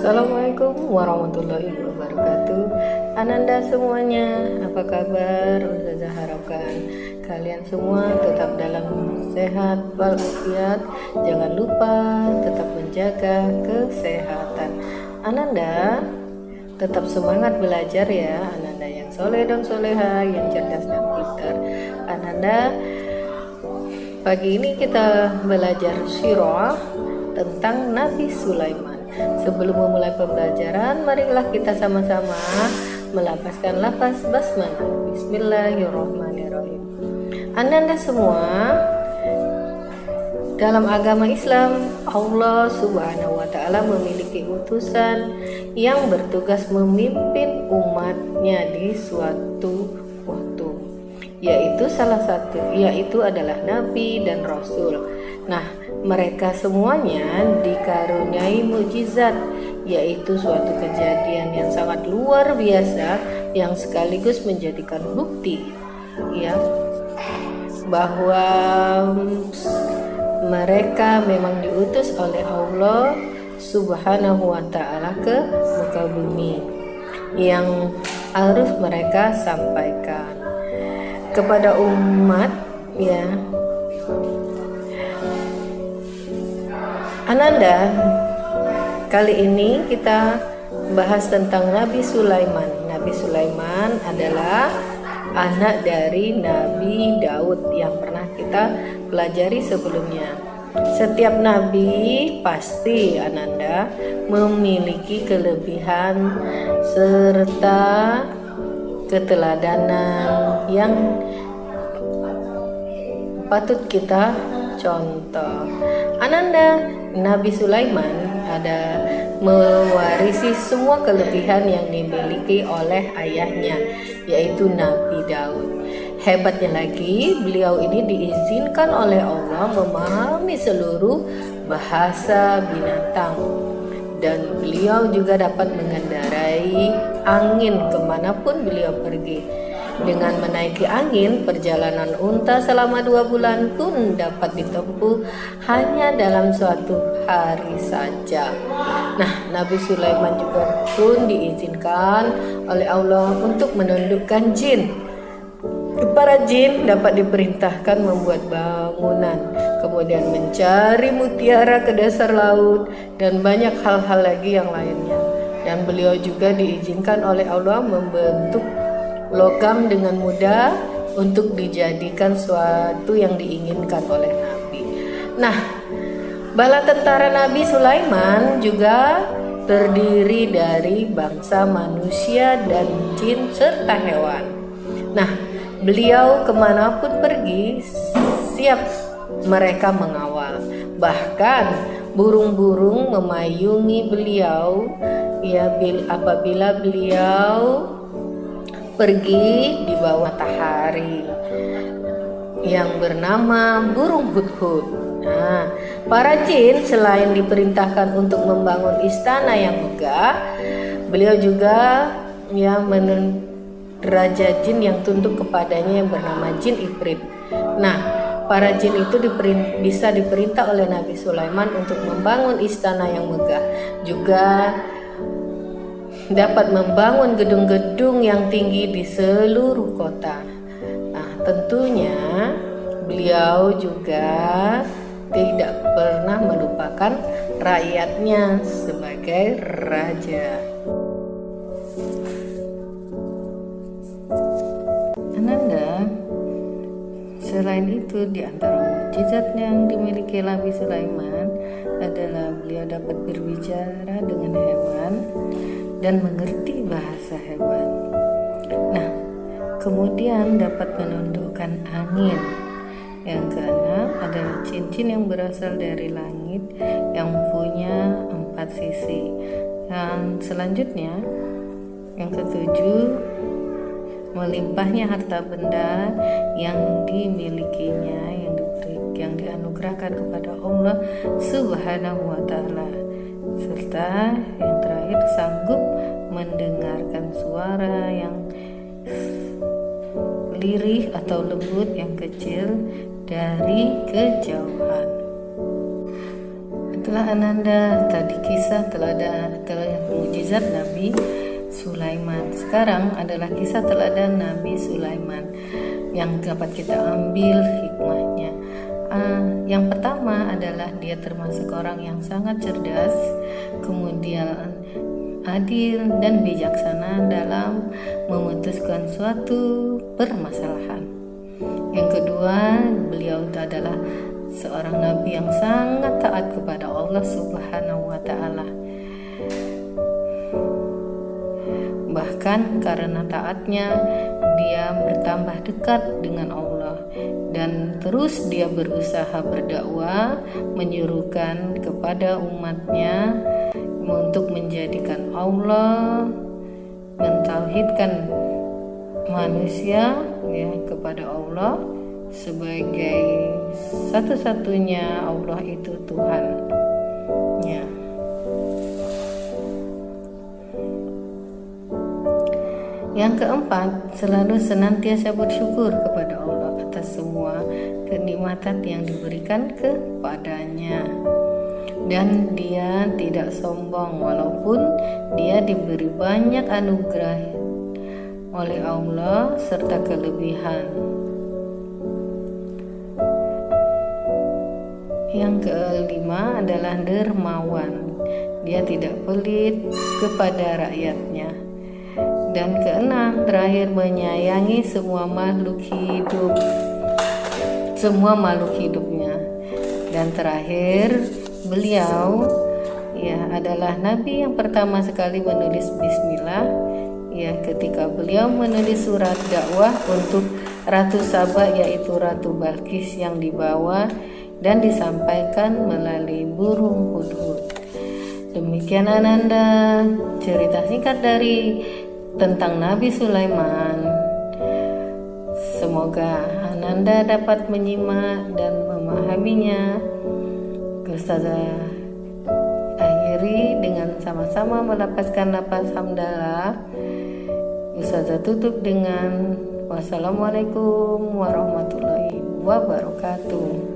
Assalamualaikum warahmatullahi wabarakatuh. Ananda semuanya, apa kabar? Ustazah harapkan kalian semua tetap dalam sehat walafiat. Jangan lupa tetap menjaga kesehatan. Ananda tetap semangat belajar ya, Ananda yang soleh dan soleha, yang cerdas dan pintar. Ananda, pagi ini kita belajar sirah tentang Nabi Sulaiman. Sebelum memulai pembelajaran, marilah kita sama-sama melafazkan lafaz basmalah. Bismillahirrahmanirrahim. Ananda semua, dalam agama Islam, Allah Subhanahu wa Ta'ala memiliki utusan yang bertugas memimpin umatnya di suatu waktu, yaitu adalah Nabi dan Rasul. Nah, mereka semuanya dikaruniai mukjizat, yaitu suatu kejadian yang sangat luar biasa yang sekaligus menjadikan bukti ya bahwa mereka memang diutus oleh Allah Subhanahu wa Ta'ala ke muka bumi, yang harus mereka sampaikan kepada umat ya. Ananda, kali ini kita bahas tentang Nabi Sulaiman. Nabi Sulaiman adalah anak dari Nabi Daud yang pernah kita pelajari sebelumnya. Setiap nabi pasti Ananda memiliki kelebihan serta keteladanan yang patut kita contoh. Ananda, Nabi Sulaiman ada mewarisi semua kelebihan yang dimiliki oleh ayahnya, yaitu Nabi Daud. Hebatnya lagi, beliau ini diizinkan oleh Allah memahami seluruh bahasa binatang, dan beliau juga dapat mengendarai angin kemanapun beliau pergi. Dengan menaiki angin, perjalanan unta selama 2 bulan pun dapat ditempuh hanya dalam suatu hari saja. Nah, Nabi Sulaiman juga pun diizinkan oleh Allah untuk menundukkan jin. Para jin dapat diperintahkan membuat bangunan, kemudian mencari mutiara ke dasar laut, dan banyak hal-hal lagi yang lainnya. Dan beliau juga diizinkan oleh Allah membentuk logam dengan mudah untuk dijadikan suatu yang diinginkan oleh Nabi. Nah, bala tentara Nabi Sulaiman juga terdiri dari bangsa manusia dan jin serta hewan. Nah, beliau kemanapun pergi, siap mereka mengawal. Bahkan burung-burung memayungi beliau apabila beliau pergi di bawah matahari yang bernama burung hudhud. Nah, para jin selain diperintahkan untuk membangun istana yang megah, beliau juga raja jin yang tunduk kepadanya yang bernama jin Ifrit. Nah, para jin itu bisa diperintah oleh Nabi Sulaiman untuk membangun istana yang megah, juga dapat membangun gedung-gedung yang tinggi di seluruh kota. Nah, tentunya beliau juga tidak pernah melupakan rakyatnya sebagai raja. Ananda, selain itu, di antara mukjizat yang dimiliki Nabi Sulaiman adalah beliau dapat berbicara dengan hewan dan mengerti bahasa hewan. Nah, kemudian dapat menundukkan angin. Yang keenam adalah cincin yang berasal dari langit yang punya 4 sisi. Dan selanjutnya, yang ketujuh, melimpahnya harta benda yang dimilikinya, yang dianugerahkan kepada Allah Subhanahu wa Ta'ala. Serta yang terakhir, sanggup mendengarkan suara yang lirih atau lembut yang kecil dari kejauhan. Itu Baiklah Ananda, tadi kisah telah mukjizat Nabi Sulaiman. Sekarang adalah kisah teladan Nabi Sulaiman yang dapat kita ambil hikmahnya. Yang pertama adalah dia termasuk orang yang sangat cerdas, kemudian adil dan bijaksana dalam memutuskan suatu permasalahan. Yang kedua, beliau adalah seorang nabi yang sangat taat kepada Allah Subhanahu wa Ta'ala. Bahkan karena taatnya, dia bertambah dekat dengan Allah dan terus dia berusaha berdakwah, menyuruhkan kepada umatnya untuk menjadikan Allah, mentauhidkan manusia kepada Allah sebagai satu-satunya Allah itu Tuhan. Yang keempat, selalu senantiasa bersyukur kepada Allah atas semua kenikmatan yang diberikan kepadanya. Dan dia tidak sombong walaupun dia diberi banyak anugerah oleh Allah serta kelebihan. Yang kelima adalah dermawan. Dia tidak pelit kepada rakyatnya. Dan keenam, terakhir, menyayangi semua makhluk hidupnya. Dan terakhir, beliau adalah nabi yang pertama sekali menulis bismillah. Ketika beliau menulis surat dakwah untuk Ratu Saba, yaitu Ratu Balqis, yang dibawa dan disampaikan melalui burung hudhud. Demikian Ananda, cerita singkat tentang Nabi Sulaiman. Semoga Ananda dapat menyimak dan memahaminya. Ustazah akhiri dengan sama-sama melepaskan nafas hamdalah. Ustazah tutup dengan wassalamualaikum warahmatullahi wabarakatuh.